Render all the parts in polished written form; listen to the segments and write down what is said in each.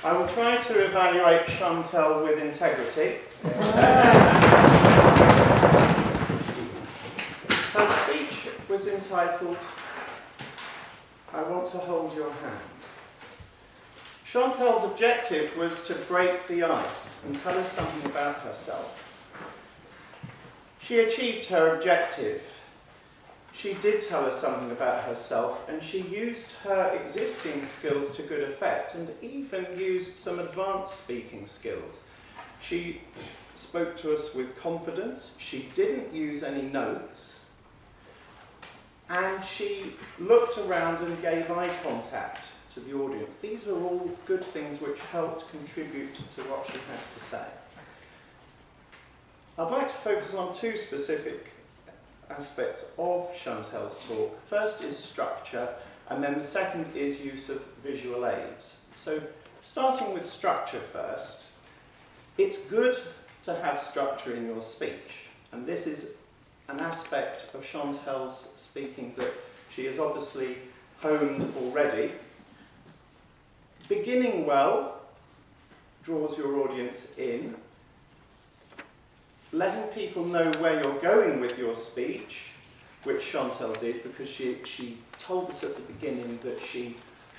I will try to evaluate Chantal with integrity. Her speech was entitled, "I Want to Hold Your Hand." Chantal's objective was to break the ice and tell us something about herself. She achieved her objective. She did tell us something about herself, and she used her existing skills to good effect and even used some advanced speaking skills. She spoke to us with confidence, she didn't use any notes, and she looked around and gave eye contact to the audience. These are all good things which helped contribute to what she had to say. I'd like to focus on two specific aspects of Chantal's talk. First is structure, and then the second is use of visual aids. So, starting with structure first, it's good to have structure in your speech, and this is an aspect of Chantal's speaking that she has obviously honed already. Beginning well draws your audience in. Letting people know where you're going with your speech, which Chantal did, because she told us at the beginning that she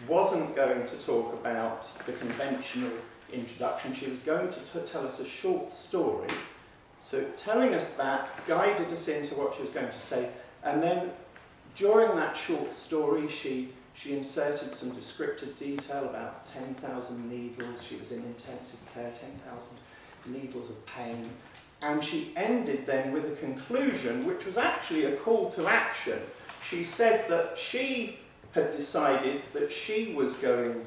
wasn't going to talk about the conventional introduction. She was going to tell us a short story. So telling us that guided us into what she was going to say, and then during that short story she inserted some descriptive detail about 10,000 needles. She was in intensive care, 10,000 needles of pain. And she ended then with a conclusion, which was actually a call to action. She said that she had decided that she was going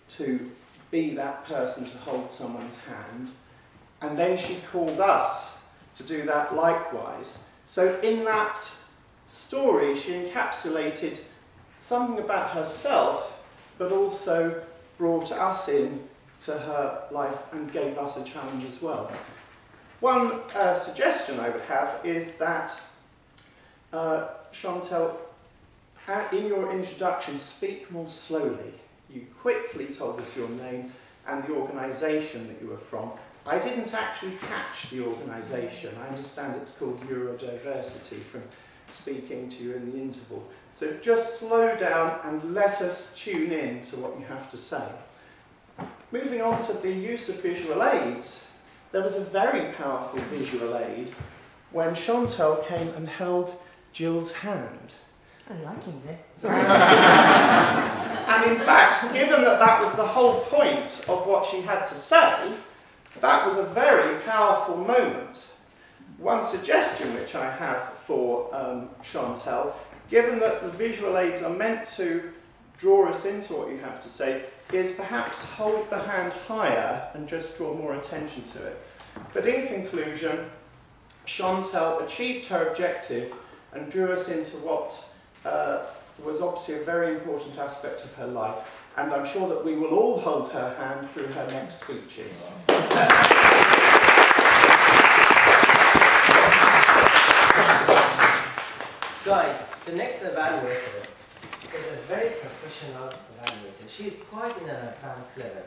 to be that person to hold someone's hand, and then she called us to do that likewise. So in that story, she encapsulated something about herself, but also brought us in to her life and gave us a challenge as well. One suggestion I would have is that, Chantal, in your introduction, speak more slowly. You quickly told us your name and the organisation that you were from. I didn't actually catch the organisation. I understand it's called Neurodiversity from speaking to you in the interval. So just slow down and let us tune in to what you have to say. Moving on to the use of visual aids, there was a very powerful visual aid when Chantal came and held Jill's hand. I like him there. And in fact, given that that was the whole point of what she had to say, that was a very powerful moment. One suggestion which I have for Chantal, given that the visual aids are meant to draw us into what you have to say, is perhaps hold the hand higher and just draw more attention to it. But in conclusion, Chantal achieved her objective and drew us into what was obviously a very important aspect of her life, and I'm sure that we will all hold her hand through her next speeches. Guys, the next evaluator is a very professional evaluator. She is quite in an advanced level.